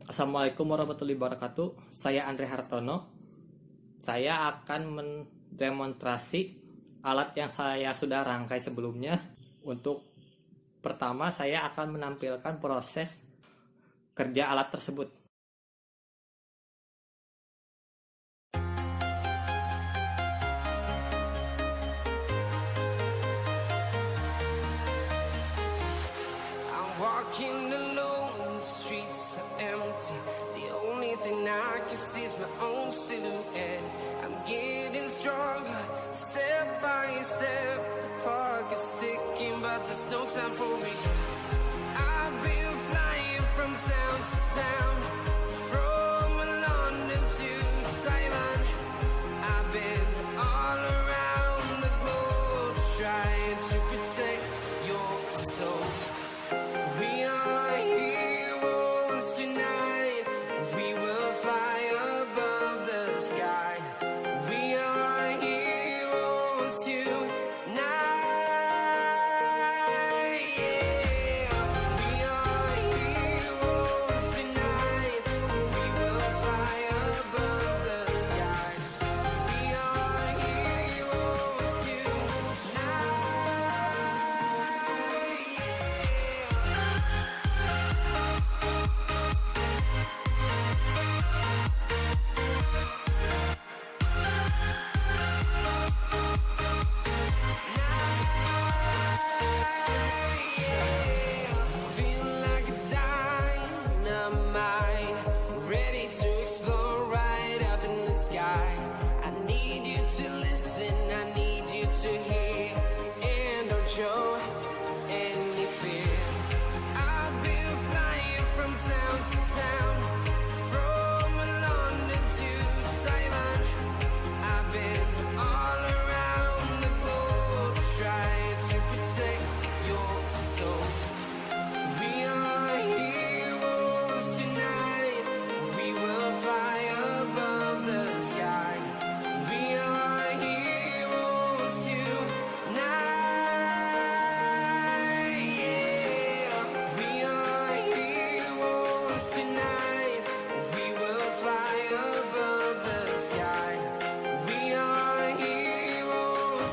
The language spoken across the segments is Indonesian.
Assalamualaikum warahmatullahi wabarakatuh. Saya Andre Hartono. Saya akan mendemonstrasi alat yang saya sudah rangkai sebelumnya. Untuk pertama, saya akan menampilkan proses kerja alat tersebut. I'm walking alone, the streets are empty. The only thing I can see is my own silhouette. I'm getting stronger, step by step. The clock is ticking, but there's no time for regrets. I've been flying from town to town, from London to Taiwan. I've been all around the globe trying to protect your soul. We are heroes tonight. We will fly above the sky. We are heroes tonight. Yeah. We are heroes tonight. We will fly above the sky. We are heroes tonight. Feel like a dynamite, ready to explode right up in the sky. I need you to listen, I need you to hear, and don't show any fear. I've been flying from town to town, from London to Taiwan. I've been all around the globe trying to protect your soul. We are heroes tonight. We will fly above the sky. We are heroes tonight. Yeah. We are heroes tonight. We will fly above the sky. We are heroes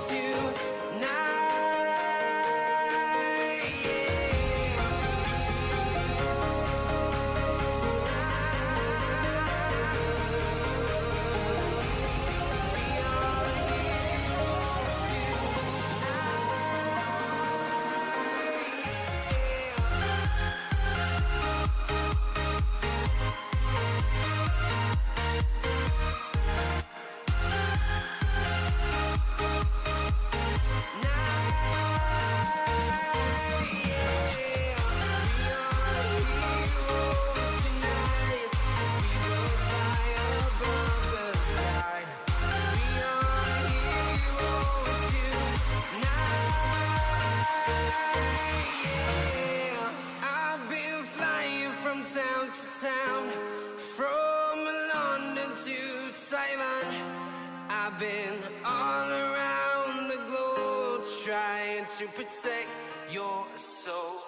I've been flying from town to town, from London to Taiwan. I've been all around the globe trying to protect your soul.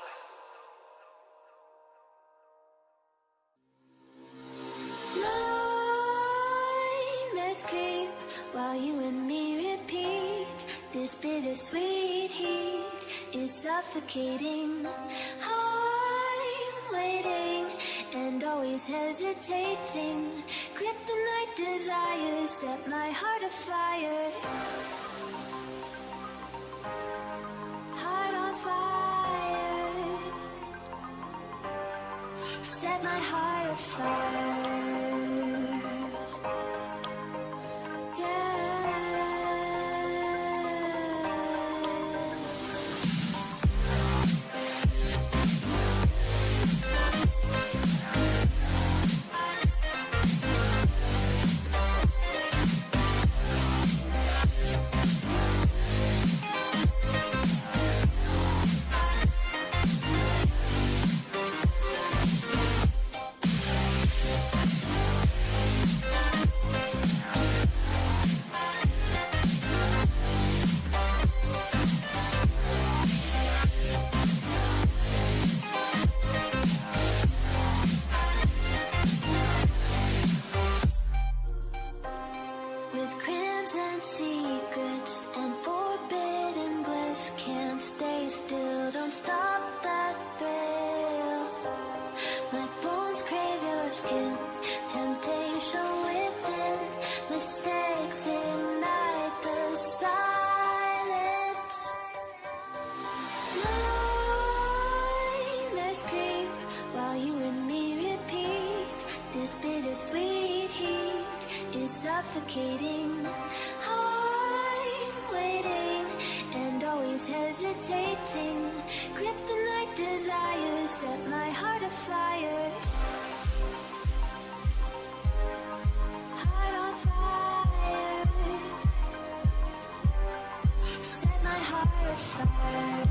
Nightmares creep while you and me repeat. This bittersweet heat is suffocating. I'm waiting and always hesitating. Kryptonite desires set my heart afire. Heart on fire. Set my heart afire. suffocating. I'm waiting and always hesitating. Kryptonite desires set my heart afire. Heart on fire. Set my heart afire.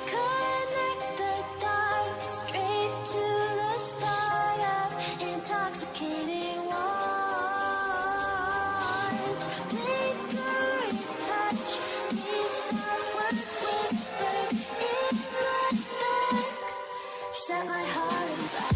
Connect the dots straight to the start of intoxicating want. Lingering touch, these soft words whispered in the dark. Set my heart on fire.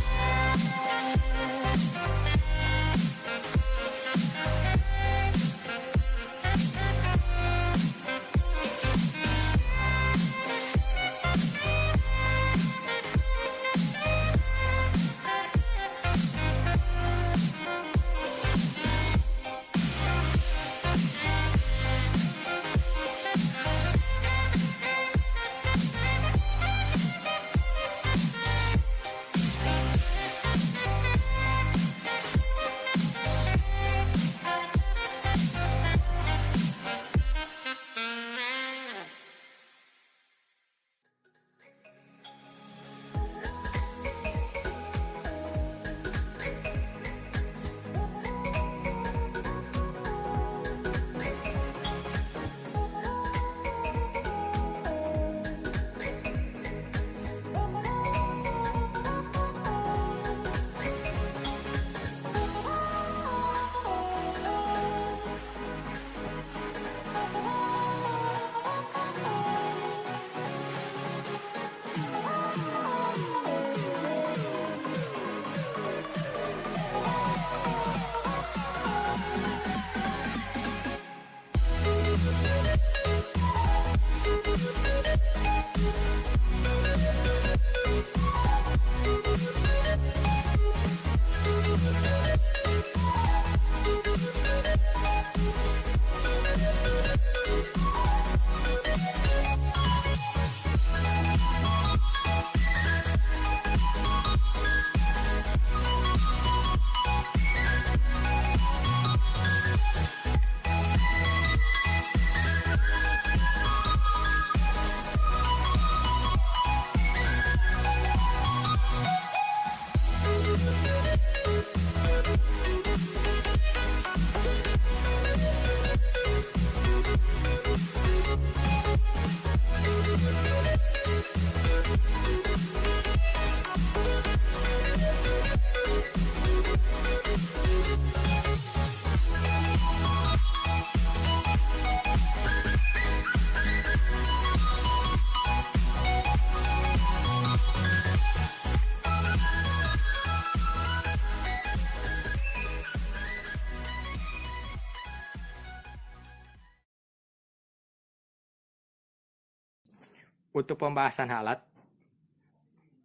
Untuk pembahasan alat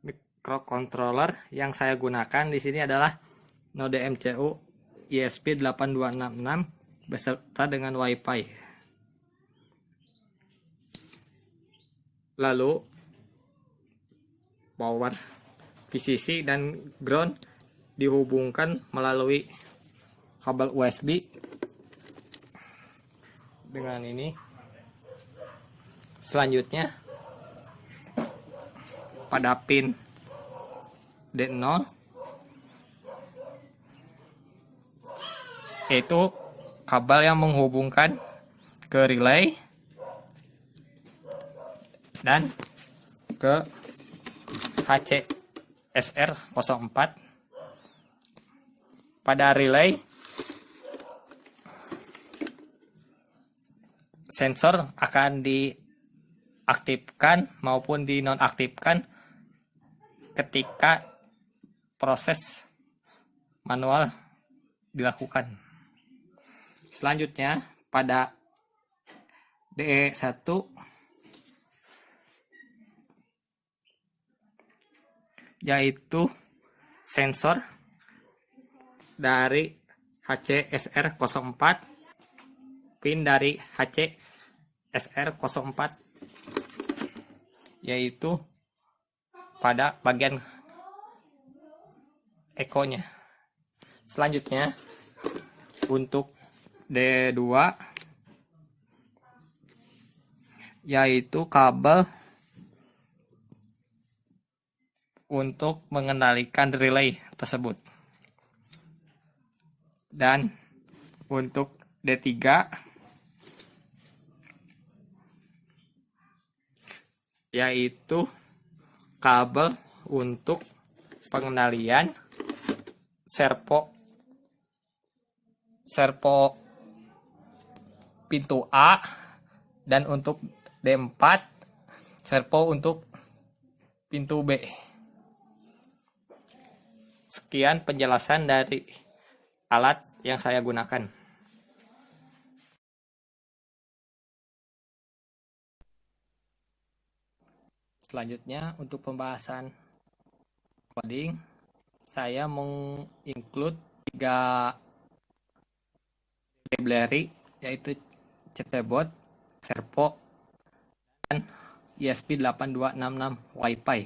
microcontroller yang saya gunakan di sini adalah Node MCU ESP8266 beserta dengan WiFi. Lalu power VCC dan ground dihubungkan melalui kabel USB dengan ini. Selanjutnya pada pin D0 yaitu kabel yang menghubungkan ke relay dan ke HC SR04 pada relay sensor akan diaktifkan maupun dinonaktifkan ketika proses manual dilakukan. Selanjutnya pada DE1 yaitu sensor dari HCSR04, pin dari HCSR04 yaitu pada bagian ekonya. Selanjutnya untuk D2 yaitu kabel untuk mengendalikan relay tersebut. Dan untuk D3 yaitu kabel untuk pengendalian servo pintu A, dan untuk D4 servo untuk pintu B. Sekian penjelasan dari alat yang saya gunakan. Selanjutnya untuk pembahasan coding, saya menginclude 3 library yaitu CTBot, Servo, dan ESP8266 Wi-Fi.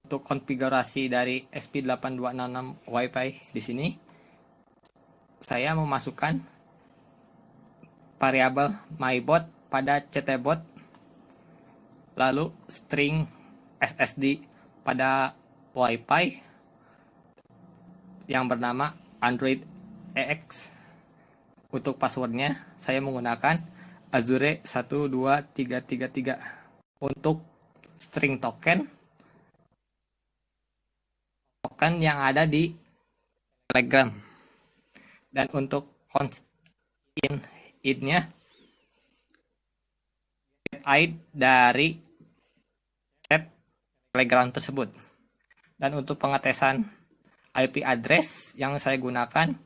Untuk konfigurasi dari ESP8266 Wi-Fi di sini, saya memasukkan variabel mybot pada CTBot, lalu string SSD pada Wi-Fi yang bernama Android EX. Untuk passwordnya saya menggunakan Azure 12333. Untuk string token yang ada di Telegram, dan untuk id-nya id dari chat Telegram tersebut. Dan untuk pengetesan IP address yang saya gunakan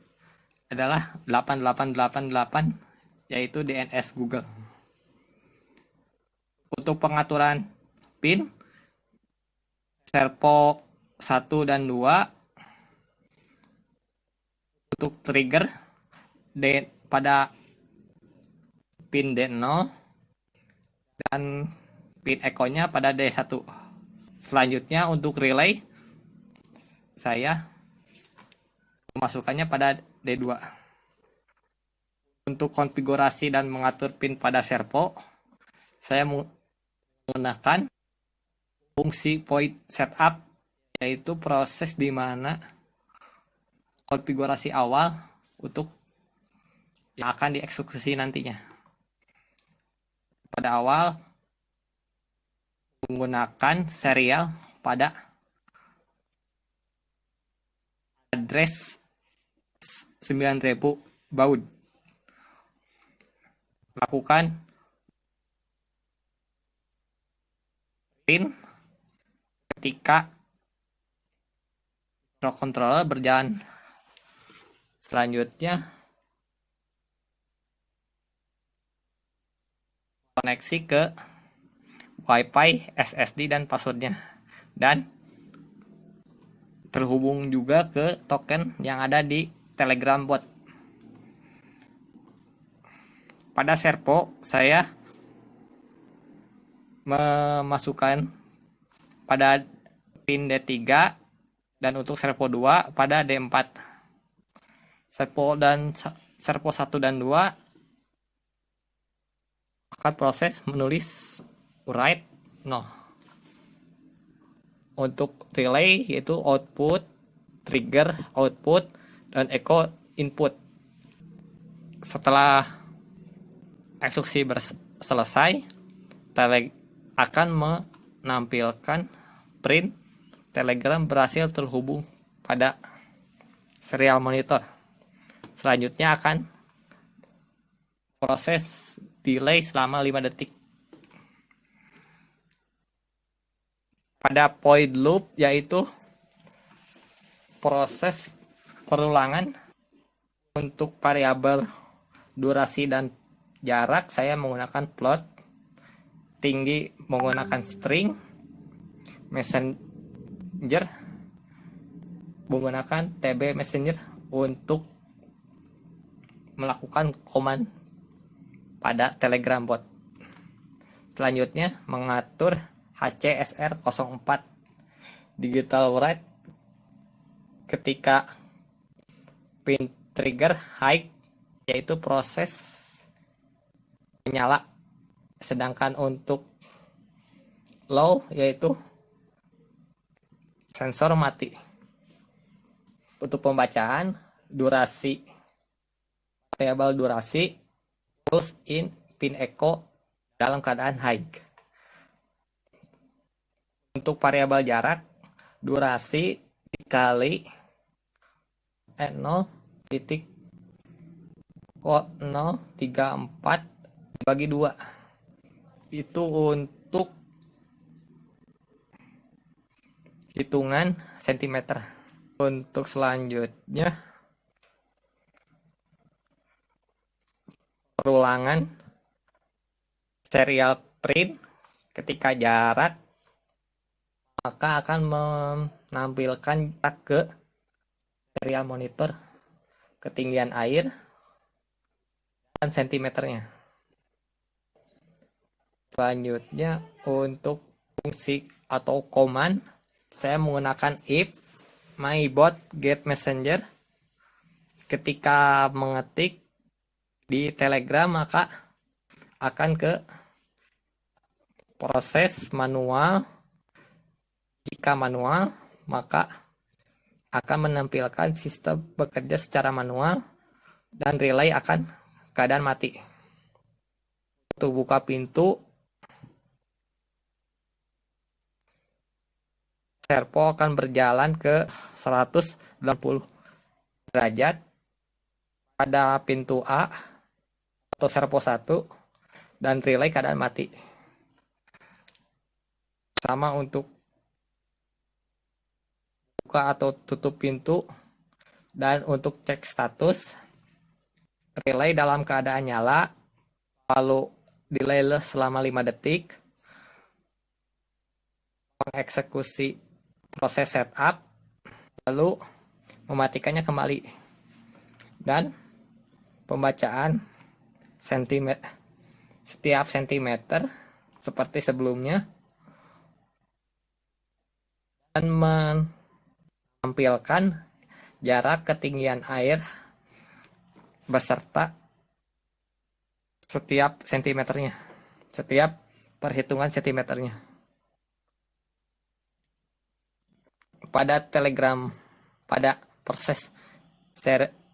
adalah 8888 yaitu DNS Google. Untuk pengaturan pin servo 1 dan 2, untuk trigger pada pin D0 dan pin echo-nya pada D1. Selanjutnya untuk relay saya memasukkannya pada D2. Untuk konfigurasi dan mengatur pin pada servo, saya menggunakan fungsi point setup, yaitu proses di mana konfigurasi awal untuk yang akan dieksekusi nantinya. Pada awal menggunakan serial pada address 9000 baud. Lakukan pin ketika microcontroller berjalan. Selanjutnya koneksi ke Wi-Fi, SSD dan passwordnya, dan terhubung juga ke token yang ada di Telegram bot. Pada servo saya memasukkan pada pin D3, dan untuk servo 2 pada D4. Servo 1 dan 2 akan proses menulis write no. Untuk relay yaitu output, trigger output, dan echo input. Setelah eksekusi selesai, akan menampilkan print Telegram berhasil terhubung pada serial monitor. Selanjutnya akan proses delay selama 5 detik. Pada void loop, yaitu proses perulangan untuk variabel durasi dan jarak, saya menggunakan float, tinggi menggunakan string, messenger menggunakan TB messenger untuk melakukan command pada Telegram bot. Selanjutnya mengatur HCSR04 digital write ketika pin trigger high, yaitu proses menyala, sedangkan untuk low yaitu sensor mati. Untuk pembacaan durasi, variabel durasi pulse in pin echo dalam keadaan high. Untuk variabel jarak, durasi dikali 0.034 dibagi 2. Itu untuk hitungan sentimeter. Untuk selanjutnya perulangan serial print ketika jarak, maka akan menampilkan jarak ke serial monitor, ketinggian air, dan sentimeternya. Selanjutnya untuk fungsi atau command, saya menggunakan if mybot get messenger. Ketika mengetik di Telegram, maka akan ke proses manual. Jika manual, maka akan menampilkan sistem bekerja secara manual dan relay akan keadaan mati. Untuk buka pintu, servo akan berjalan ke 180 derajat pada pintu A atau servo 1 dan relay keadaan mati. Sama untuk buka atau tutup pintu, dan untuk cek status, relay dalam keadaan nyala, lalu delay selama 5 detik, mengeksekusi proses setup, lalu mematikannya kembali, dan pembacaan setiap sentimeter seperti sebelumnya, dan menampilkan jarak ketinggian air beserta setiap sentimeternya, setiap perhitungan sentimeternya. Pada Telegram, pada proses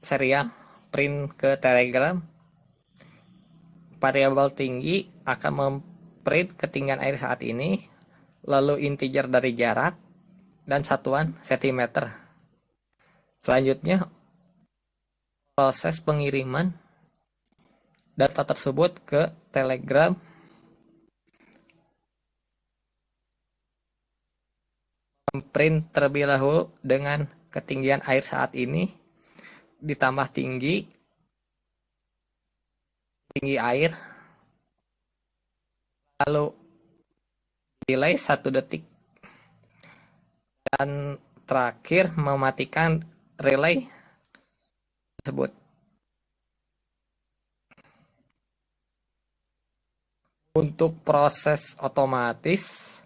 serial print ke Telegram, variabel tinggi akan memprint ketinggian air saat ini, lalu integer dari jarak, dan satuan sentimeter. Selanjutnya proses pengiriman data tersebut ke Telegram memprint terlebih dahulu dengan ketinggian air saat ini ditambah tinggi air, lalu delay 1 detik, dan terakhir mematikan relay tersebut. Untuk proses otomatis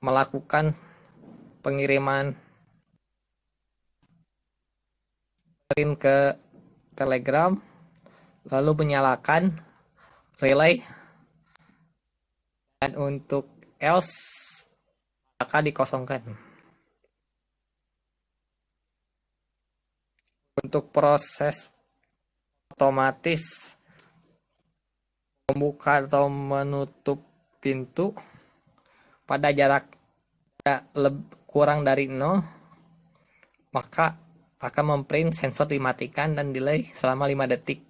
melakukan pengiriman print ke Telegram, lalu menyalakan relay, dan untuk else akan dikosongkan. Untuk proses otomatis membuka atau menutup pintu pada jarak kurang dari 0, maka akan memprint sensor dimatikan dan delay selama 5 detik.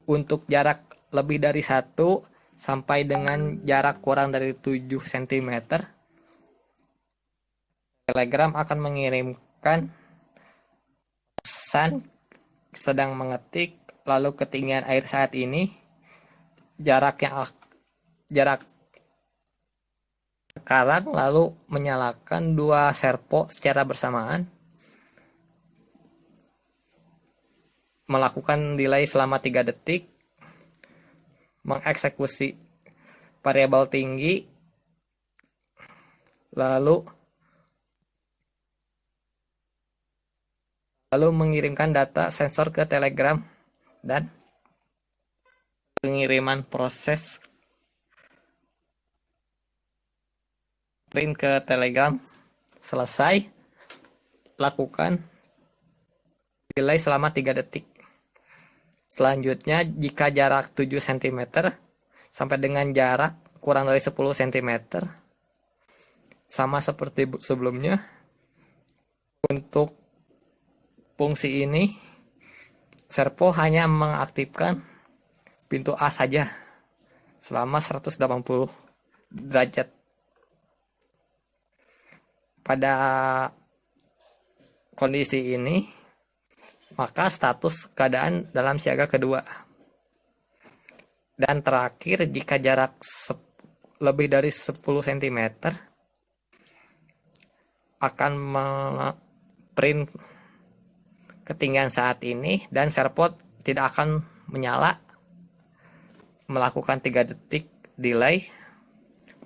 Untuk jarak lebih dari 1 sampai dengan jarak kurang dari 7 cm, Telegram akan mengirimkan pesan sedang mengetik, lalu ketinggian air saat ini, jarak sekarang, lalu menyalakan 2 servo secara bersamaan, melakukan delay selama 3 detik, mengeksekusi variabel tinggi, lalu mengirimkan data sensor ke Telegram, dan pengiriman proses print ke Telegram selesai. Lakukan delay selama 3 detik. Selanjutnya, jika jarak 7 cm sampai dengan jarak kurang dari 10 cm, sama seperti sebelumnya, untuk fungsi ini servo hanya mengaktifkan pintu A saja selama 180 derajat. Pada kondisi ini, maka status keadaan dalam siaga kedua. Dan terakhir, jika jarak lebih dari 10 cm, akan print ketinggian saat ini dan servo tidak akan menyala, melakukan 3 detik delay,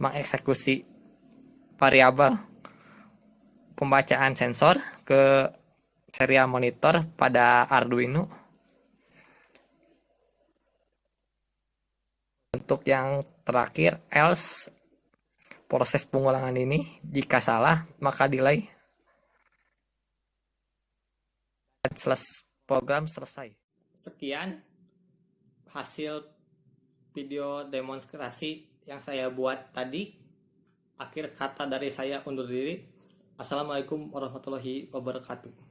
mengeksekusi variabel pembacaan sensor ke serial monitor pada Arduino. Untuk yang terakhir, else, proses pengulangan ini, jika salah maka delay dan program selesai. Sekian hasil video demonstrasi yang saya buat tadi. Akhir kata dari saya undur diri. Assalamualaikum warahmatullahi wabarakatuh.